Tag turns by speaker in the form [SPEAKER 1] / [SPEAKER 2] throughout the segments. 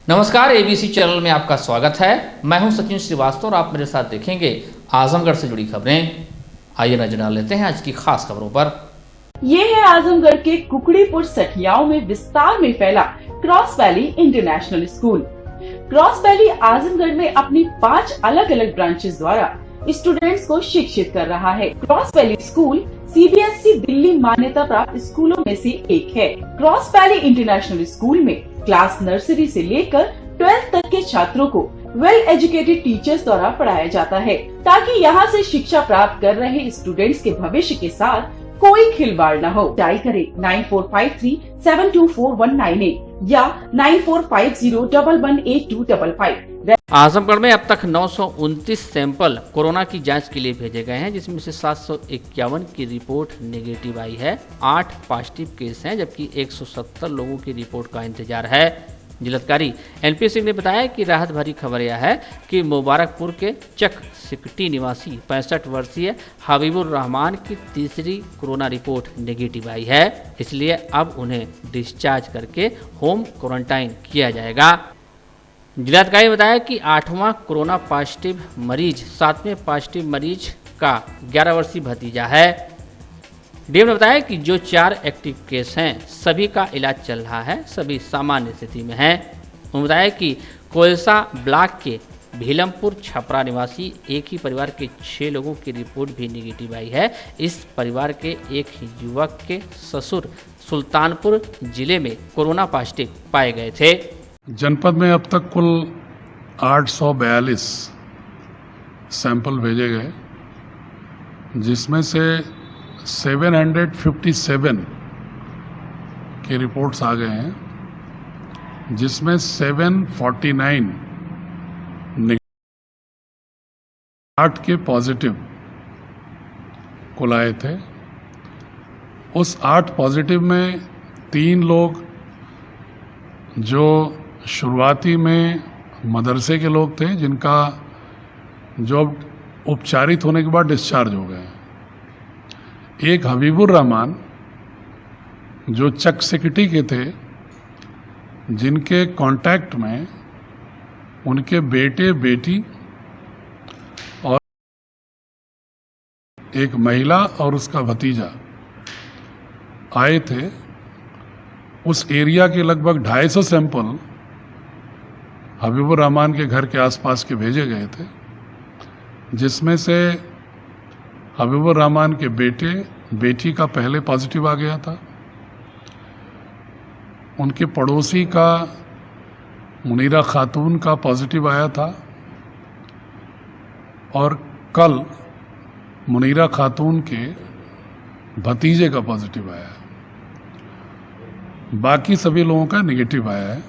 [SPEAKER 1] नमस्कार, ABC channel में आपका स्वागत है। मैं हूं सचिन श्रीवास्तव और आप मेरे साथ देखेंगे आजमगढ़ से जुड़ी खबरें। आइए नजर डाल लेते हैं आज की खास खबरों पर।
[SPEAKER 2] ये है आजमगढ़ के कुकड़ीपुर सठियाओं में विस्तार में फैला cross valley international school. Cross valley Azamgarh में अपनी 5 अलग अलग ब्रांचेस द्वारा स्टूडेंट्स को शिक्षित कर रहा है। Cross valley school CBSE Delhi मान्यता प्राप्त स्कूलों में से एक है। क्रॉस वैली इंटरनेशनल स्कूल में क्लास नर्सरी से लेकर 12th तक के छात्रों को वेल एजुकेटेड टीचर्स द्वारा पढ़ाया जाता है, ताकि यहाँ से शिक्षा प्राप्त कर रहे स्टूडेंट्स के भविष्य के साथ कोई खिलवाड़ न हो। ट्राई करें 9453724198 या 9450118255।
[SPEAKER 1] आजमगढ़ में अब तक 929 सैंपल कोरोना की जांच के लिए भेजे गए हैं, जिसमें से 751 की रिपोर्ट नेगेटिव आई है। 8 पॉजिटिव केस हैं, जबकि 170 लोगों की रिपोर्ट का इंतजार है। जिलाधिकारी एनपी सिंह ने बताया कि राहत भरी खबर यह है कि मुबारकपुर के चक सिकटी निवासी 65 वर्षीय हबीबुर रहमान की तीसरी कोरोना रिपोर्ट नेगेटिव आई है, इसलिए अब उन्हें डिस्चार्ज करके होम क्वारंटाइन किया जाएगा। जिलाधिकारी ने बताया कि 8वां कोरोना पॉजिटिव मरीज 7वें पॉजिटिव मरीज का 11 वर्षीय भतीजा है। डीएम ने बताया कि जो 4 एक्टिव केस हैं सभी का इलाज चल रहा है, सभी सामान्य स्थिति में हैं। उन्होंने बताया कि कोयलसा ब्लॉक के भीलमपुर छपरा निवासी एक ही परिवार के 6 लोगों की रिपोर्ट भी नेगेटिव आई है। इस परिवार के एक युवक के ससुर सुल्तानपुर जिले में कोरोना पॉजिटिव पाए गए थे।
[SPEAKER 3] जनपद में अब तक कुल 842 सैंपल भेजे गए, जिसमें से 757 के रिपोर्ट्स आ गए हैं, जिसमें 749 8 के पॉजिटिव कुल आए थे। उस 8 पॉजिटिव में 3 लोग जो शुरुआती में मदरसे के लोग थे, जिनका जो उपचारित होने के बाद डिस्चार्ज हो गए। एक हबीबुर रहमान जो चक सिकटी के थे, जिनके कांटेक्ट में उनके बेटे बेटी और एक महिला और उसका भतीजा आए थे। उस एरिया के लगभग 250 सैंपल हबीबुर रहमान के घर के आसपास के भेजे गए थे, जिसमें से हबीबुर रहमान के बेटे बेटी का पहले पॉजिटिव आ गया था। उनके पड़ोसी का मुनीरा खातून का पॉजिटिव आया था, और कल मुनीरा खातून के भतीजे का पॉजिटिव आया। बाकी सभी लोगों का नेगेटिव आया है।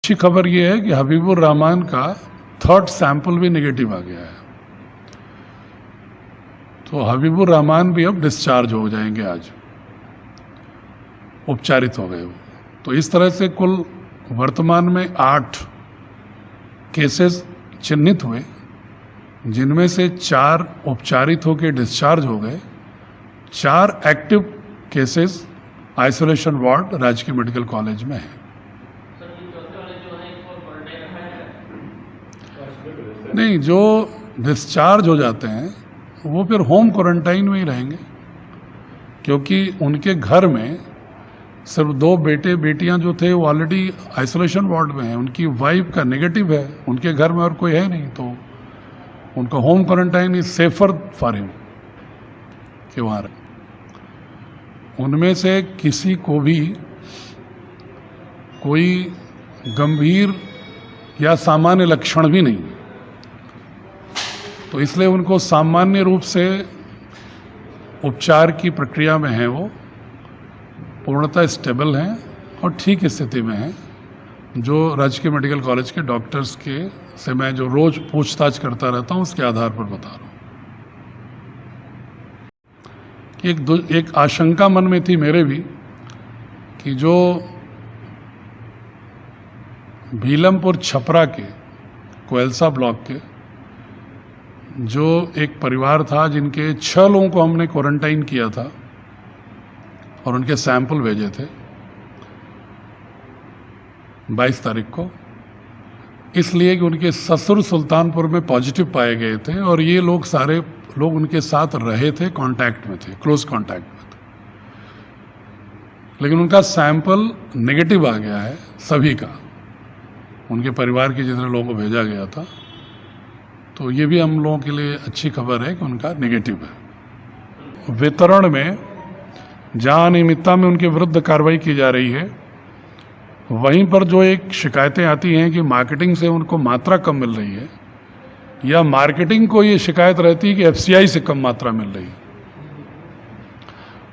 [SPEAKER 3] अच्छी खबर यह है कि हबीबुर रहमान का 3rd सैंपल भी नेगेटिव आ गया है, तो हबीबुर रहमान भी अब डिस्चार्ज हो जाएंगे, आज उपचारित हो गए वो। तो इस तरह से कुल वर्तमान में 8 केसेस चिन्हित हुए, जिनमें से 4 उपचारित होकर डिस्चार्ज हो गए। 4 एक्टिव केसेस आइसोलेशन वार्ड राजकीय मेडिकल कॉलेज में है। नहीं, जो डिस्चार्ज हो जाते हैं वो फिर होम क्वारंटाइन में ही रहेंगे, क्योंकि उनके घर में सिर्फ 2 बेटे बेटियां जो थे वो ऑलरेडी आइसोलेशन वार्ड में हैं। उनकी वाइफ का नेगेटिव है, उनके घर में और कोई है नहीं, तो उनका home quarantine is safer for him कि वहाँ रहे। उनमें से किसी को भी कोई गंभीर या सामान्य लक्षण भी नहीं, तो इसलिए उनको सामान्य रूप से उपचार की प्रक्रिया में है, वो पूर्णतः स्टेबल हैं और ठीक स्थिति में हैं। जो राजकीय मेडिकल कॉलेज के डॉक्टर्स के से मैं जो रोज पूछताछ करता रहता हूं, उसके आधार पर बता रहा हूं कि एक आशंका मन में थी मेरे भी, कि जो भीलमपुर छपरा के कोयलसा ब्लॉक के जो एक परिवार था, जिनके 6 लोगों को हमने क्वारंटाइन किया था और उनके सैंपल भेजे थे, 22 तारीख को, इसलिए कि उनके ससुर सुल्तानपुर में पॉजिटिव पाए गए थे और ये लोग सारे लोग उनके साथ रहे थे, कांटेक्ट में थे, क्लोज कांटेक्ट में थे, लेकिन उनका सैंपल नेगेटिव आ गया है सभी का, उनके परिवार के जितने लोगों को भेजा गया था। तो ये भी हम लोगों के लिए अच्छी खबर है कि उनका नेगेटिव है। वितरण में जहां अनियमितता में उनके विरुद्ध कार्रवाई की जा रही है, वहीं पर जो एक शिकायतें आती हैं कि मार्केटिंग से उनको मात्रा कम मिल रही है, या मार्केटिंग को ये शिकायत रहती है कि एफसीआई से कम मात्रा मिल रही है,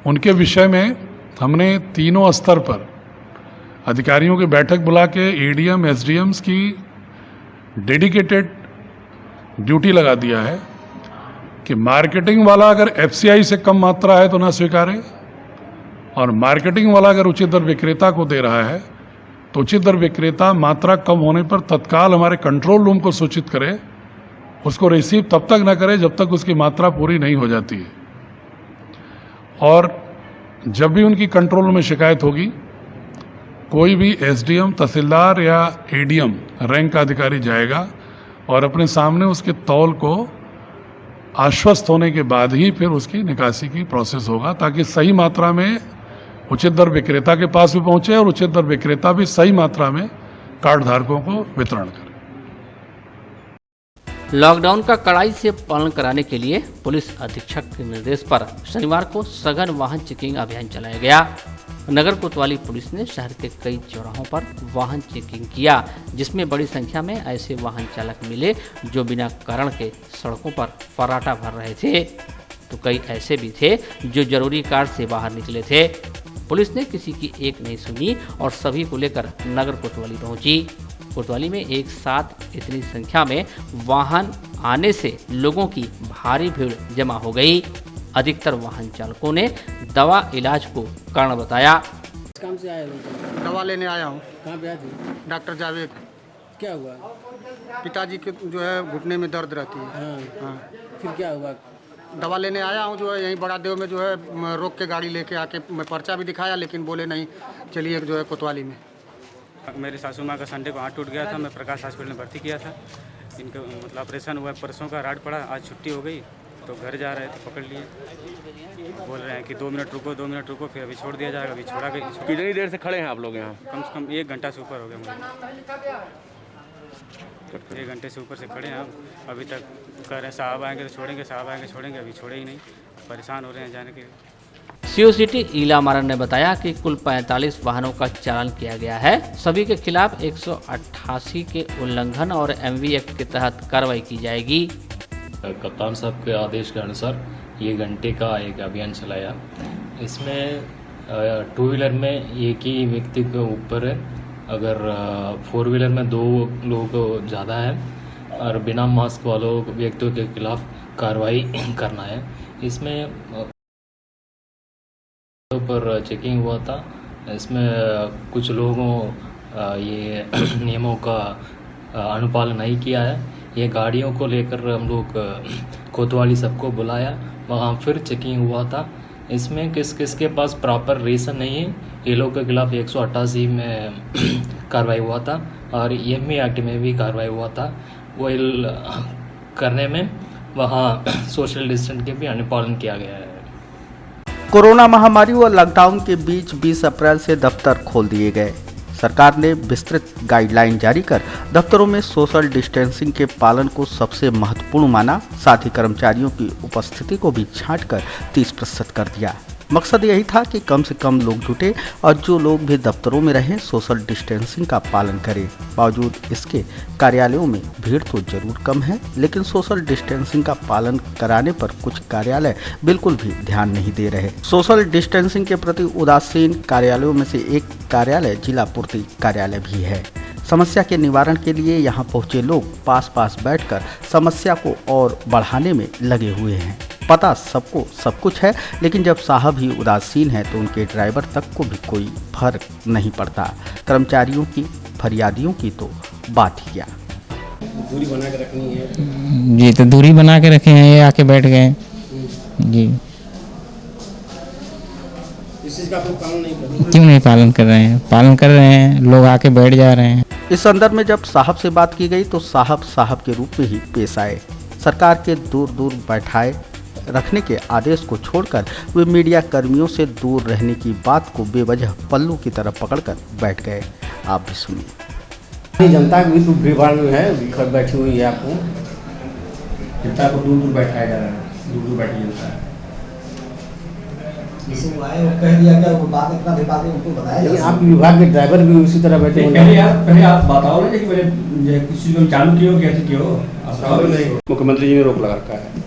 [SPEAKER 3] उनके विषय में हमने तीनों स्तर पर अधिकारियों की बैठक बुला के एडीएम एसडीएम्स की डेडिकेटेड ड्यूटी लगा दिया है कि मार्केटिंग वाला अगर एफसीआई से कम मात्रा है तो ना स्वीकारे, और मार्केटिंग वाला अगर उचित दर विक्रेता को दे रहा है तो उचित दर विक्रेता मात्रा कम होने पर तत्काल हमारे कंट्रोल रूम को सूचित करे, उसको रिसीव तब तक ना करे जब तक उसकी मात्रा पूरी नहीं हो जाती है। और जब भी उनकी कंट्रोल रूम में शिकायत होगी, कोई भी एसडीएम, तहसीलदार या एडीएम रैंक का अधिकारी जाएगा और अपने सामने उसके तौल को आश्वस्त होने के बाद ही फिर उसकी निकासी की प्रोसेस होगा, ताकि सही मात्रा में उचित दर विक्रेता के पास भी पहुंचे और उचित दर विक्रेता भी सही मात्रा में कार्ड धारकों को वितरण करे।
[SPEAKER 1] लॉकडाउन का कड़ाई से पालन कराने के लिए पुलिस अधीक्षक के निर्देश पर शनिवार को सघन वाहन चेकिंग अभियान चलाया गया। नगर कोतवाली पुलिस ने शहर के कई चौराहों पर वाहन चेकिंग किया, जिसमें बड़ी संख्या में ऐसे वाहन चालक मिले जो बिना कारण के सड़कों पर फर्राटा भर रहे थे, तो कई ऐसे भी थे जो जरूरी कार्य से बाहर निकले थे। पुलिस ने किसी की एक नहीं सुनी और सभी को लेकर नगर कोतवाली पहुंची। कोतवाली में एक साथ इतनी संख्या में वाहन आने से लोगों की भारी भीड़ जमा हो गई। अधिकतर वाहन चालकों ने दवा इलाज को कारण बताया।
[SPEAKER 4] काम से आए लोग?
[SPEAKER 5] दवा लेने आया हूँ।
[SPEAKER 4] कहाँ पे आए थे?
[SPEAKER 5] डॉक्टर जावेद।
[SPEAKER 4] क्या हुआ?
[SPEAKER 5] पिताजी के जो है घुटने में दर्द रहती है।
[SPEAKER 4] हाँ। फिर क्या हुआ?
[SPEAKER 5] दवा लेने आया हूँ, जो है यहीं बड़ा देव में जो है रोक के गाड़ी लेके आके मैं पर्चा भी दिखाया, लेकिन बोले नहीं चलिए जो है कोतवाली में।
[SPEAKER 6] मेरी सासू माँ का संडे को हाथ टूट गया था, मैं प्रकाश हॉस्पिटल में भर्ती किया था। इनका मतलब ऑपरेशन हुआ, परसों का राड पड़ा, आज छुट्टी हो गई तो घर जा रहे थे, पकड़ लिए। बोल रहे हैं कि 2 मिनट रुको, फिर अभी छोड़ दिया जाएगा। अभी छोड़ा गया।
[SPEAKER 7] कितनी देर से खड़े हैं आप लोग यहाँ?
[SPEAKER 6] कम से कम 1 घंटा से ऊपर हो गया मुझे। 1 घंटे से ऊपर से खड़े हैं अब। अभी तक कह रहे हैं साहब आएंगे तो छोड़ेंगे, साहब आएंगे छोड़ेंगे, अभी छोड़े ही नहीं। परेशान हो रहे हैं जाने के लिए।
[SPEAKER 1] सीओ सिटी ईला मारन ने बताया कि कुल 45 वाहनों का चालान किया गया है। सभी के खिलाफ 188 के उल्लंघन और एमवी एक्ट के तहत कार्रवाई की जाएगी।
[SPEAKER 8] कप्तान साहब के आदेश के अनुसार ये घंटे का एक अभियान चलाया। इसमें 2 व्हीलर में एक ही व्यक्ति के ऊपर है, अगर 4 व्हीलर में 2 लोग ज़्यादा है और बिना मास्क वालों व्यक्तियों के खिलाफ कार्रवाई करना है। इसमें पर चेकिंग हुआ था, इसमें कुछ लोगों ये नियमों का अनुपालन नहीं किया है। ये गाड़ियों को लेकर हम लोग कोतवाली सबको बुलाया, वहाँ फिर चेकिंग हुआ था। इसमें किस किस के पास प्रॉपर रीज़न नहीं है, ये लोग के खिलाफ 188 में कार्रवाई हुआ था और एमवी एक्ट में भी कार्रवाई हुआ था। वो करने में वहाँ सोशल डिस्टेंस के भी अनुपालन किया गया है।
[SPEAKER 9] कोरोना महामारी व लॉकडाउन के बीच 20 अप्रैल से दफ्तर खोल दिए गए। सरकार ने विस्तृत गाइडलाइन जारी कर दफ्तरों में सोशल डिस्टेंसिंग के पालन को सबसे महत्वपूर्ण माना, साथ ही कर्मचारियों की उपस्थिति को भी छांटकर 30% कर दिया। मकसद यही था कि कम से कम लोग जुटे और जो लोग भी दफ्तरों में रहें सोशल डिस्टेंसिंग का पालन करें। बावजूद इसके कार्यालयों में भीड़ तो जरूर कम है, लेकिन सोशल डिस्टेंसिंग का पालन कराने पर कुछ कार्यालय बिल्कुल भी ध्यान नहीं दे रहे। सोशल डिस्टेंसिंग के प्रति उदासीन कार्यालयों में से एक कार्यालय जिला पूर्ति कार्यालय भी है। समस्या के निवारण के लिए यहाँ पहुँचे लोग पास बैठकर समस्या को और बढ़ाने में लगे हुए हैं। पता सबको सब कुछ है, लेकिन जब साहब ही उदासीन है तो उनके ड्राइवर तक को भी कोई फर्क नहीं पड़ता। कर्मचारियों की फरियादियों की तो बात ही क्या।
[SPEAKER 4] दूरी बना के रखनी है
[SPEAKER 10] जी, तो दूरी बना के रखे हैं, ये आके बैठ गए जी।
[SPEAKER 4] इस चीज़ का आप लोग पालन नहीं कर रहे?
[SPEAKER 7] क्यों नहीं पालन कर रहे हैं? पालन कर रहे हैं, लोग आके बैठ जा रहे हैं।
[SPEAKER 9] इस संदर्भ में जब साहब से बात की गई तो साहब के रूप में ही पेश आए। सरकार के दूर दूर बैठाए रखने के आदेश को छोड़कर वे मीडिया कर्मियों से दूर रहने की बात को बेवजह पल्लू की तरफ पकड़कर बैठ गए। आप भी सुनिए।
[SPEAKER 4] जनता की भी भीड़ में है, घर बैठी हुई है, आपको जनता को दूर दूर बैठाया जा रहा है, दूर दूर बैठी जनता है।
[SPEAKER 10] कह दिया क्या वो बात इतना भी बातें उनको बताया,
[SPEAKER 4] लेकिन आप विभाग के ड्राइवर भी उसी तरह बैठे हुए हैं।
[SPEAKER 11] पहले आप बताओ ना कि पहले किसी को चालू किए हो कैसे किए हो?
[SPEAKER 12] मुख्यमंत्री जी ने रोक लगा रखा है।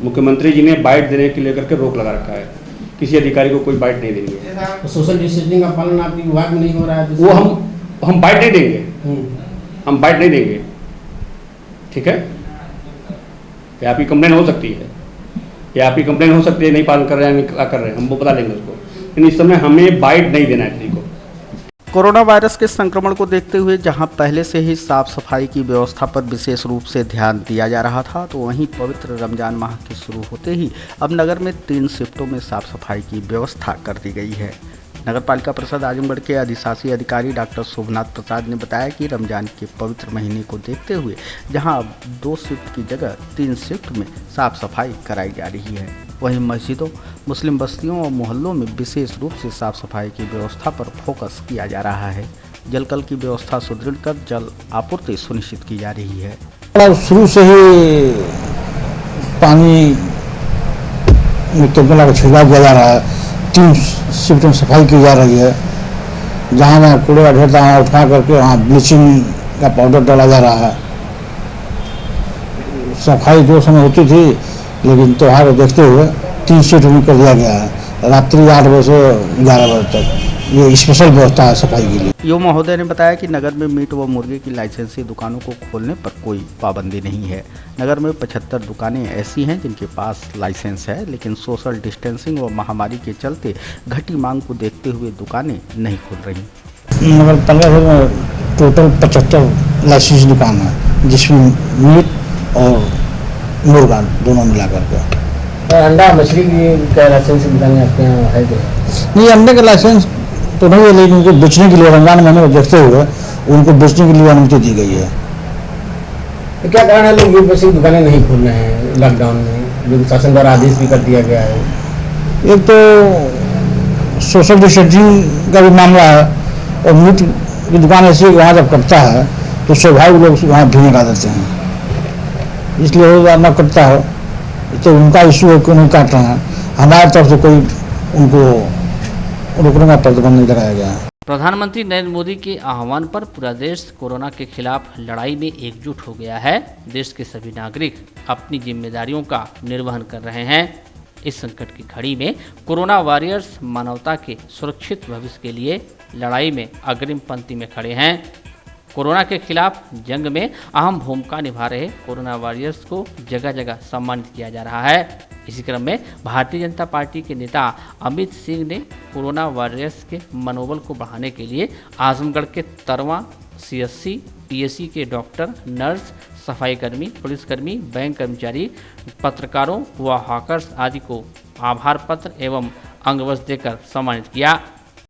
[SPEAKER 12] मुख्यमंत्री जी ने बाइट देने के लेकर के रोक लगा रखा है। किसी अधिकारी को कोई बाइट नहीं देंगे।
[SPEAKER 4] तो सोशल डिस्टेंसिंग का पालन आपके विभाग में नहीं हो रहा है?
[SPEAKER 12] वो हम बाइट नहीं देंगे, हम बाइट नहीं देंगे, ठीक है? या आपकी कंप्लेन हो सकती है, या आपकी कंप्लेन हो सकती है नहीं पालन कर रहे हैं, क्या कर रहे हैं, हम वो बता देंगे उसको, लेकिन इस समय हमें बाइट नहीं देना है किसी को।
[SPEAKER 9] कोरोना वायरस के संक्रमण को देखते हुए जहां पहले से ही साफ सफाई की व्यवस्था पर विशेष रूप से ध्यान दिया जा रहा था, तो वहीं पवित्र रमजान माह के शुरू होते ही अब नगर में 3 शिफ्टों में साफ सफाई की व्यवस्था कर दी गई है। नगर पालिका परिषद आजमगढ़ के अधिशासी अधिकारी डॉक्टर शोभनाथ प्रसाद ने बताया कि रमजान के पवित्र महीने को देखते हुए जहां अब 2 शिफ्ट की जगह 3 शिफ्ट में साफ सफाई कराई जा रही है, वहीं मस्जिदों, मुस्लिम बस्तियों और मोहल्लों में विशेष रूप से साफ सफाई की व्यवस्था पर फोकस किया जा रहा है। जलकल की व्यवस्था सुदृढ़ कर जल आपूर्ति सुनिश्चित की जा रही है।
[SPEAKER 10] शुरू से ही पानी में छिड़काव किया जा रहा है, 3 शिफ्ट में सफाई की जा रही है। जहाँ जहाँ कूड़े का ढेर वहाँ उठा करके वहाँ ब्लीचिंग का पाउडर डाला जा रहा है। सफाई 2 समय होती थी, लेकिन त्योहार को देखते हुए 3 शिफ्ट में कर दिया गया है। रात्रि 8 बजे से 11 बजे तक ये स्पेशल व्यवस्था है सफाई के लिए।
[SPEAKER 9] यो महोदय ने बताया कि नगर में मीट व मुर्गे की लाइसेंसी दुकानों को खोलने पर कोई पाबंदी नहीं है। नगर में 75 दुकानें ऐसी हैं जिनके पास लाइसेंस है, लेकिन सोशल डिस्टेंसिंग व महामारी के चलते घटी मांग को देखते हुए दुकानें नहीं खुल रही।
[SPEAKER 10] नगर पालिका में टोटल 75 लाइसेंस दुकान है, जिसमें मीट और मुर्गा दोनों मिला करके।
[SPEAKER 4] अंडा मछली की लाइसेंस दुकानें आपके यहाँ है?
[SPEAKER 10] नहीं, अंडे का लाइसेंस तो नहीं है, लेकिन उनको बेचने के लिए रमजान महीने को देखते हुए उनको बेचने के लिए अनुमति दी गई है।
[SPEAKER 4] तो क्या कारण है लोग मीट मछली दुकानें नहीं खोल रहे हैं लॉकडाउन में, जो शासन द्वारा आदेश भी कर दिया गया है?
[SPEAKER 10] एक तो सोशल डिस्टेंसिंग का भी मामला है, और मीट की दुकान ऐसी है कि वहाँ जब कटता है तो स्वाभाविक लोग वहाँ भीड़ लगा देते हैं, इसलिए वो न कटता हो तो उनका इशू है, क्यों नहीं काट रहे हैं। हमारे तरफ से कोई उनको रोकने का प्रतिबंध नहीं लगाया गया है।
[SPEAKER 1] प्रधानमंत्री नरेंद्र मोदी के आह्वान पर पूरा देश कोरोना के खिलाफ लड़ाई में एकजुट हो गया है। देश के सभी नागरिक अपनी जिम्मेदारियों का निर्वहन कर रहे हैं। इस संकट की घड़ी में कोरोना वॉरियर्स मानवता के सुरक्षित भविष्य के लिए लड़ाई में अग्रिम पंक्ति में खड़े हैं। कोरोना के खिलाफ जंग में अहम भूमिका निभा रहे कोरोना वॉरियर्स को जगह जगह सम्मानित किया जा रहा है। इसी क्रम में भारतीय जनता पार्टी के नेता अमित सिंह ने कोरोना वॉरियर्स के मनोबल को बढ़ाने के लिए आजमगढ़ के तरवा CSC, PSC के डॉक्टर, नर्स, सफाईकर्मी, पुलिसकर्मी, बैंक कर्मचारी, पत्रकारों व हॉकर्स आदि को आभार पत्र एवं अंगवस्त्र देकर सम्मानित किया।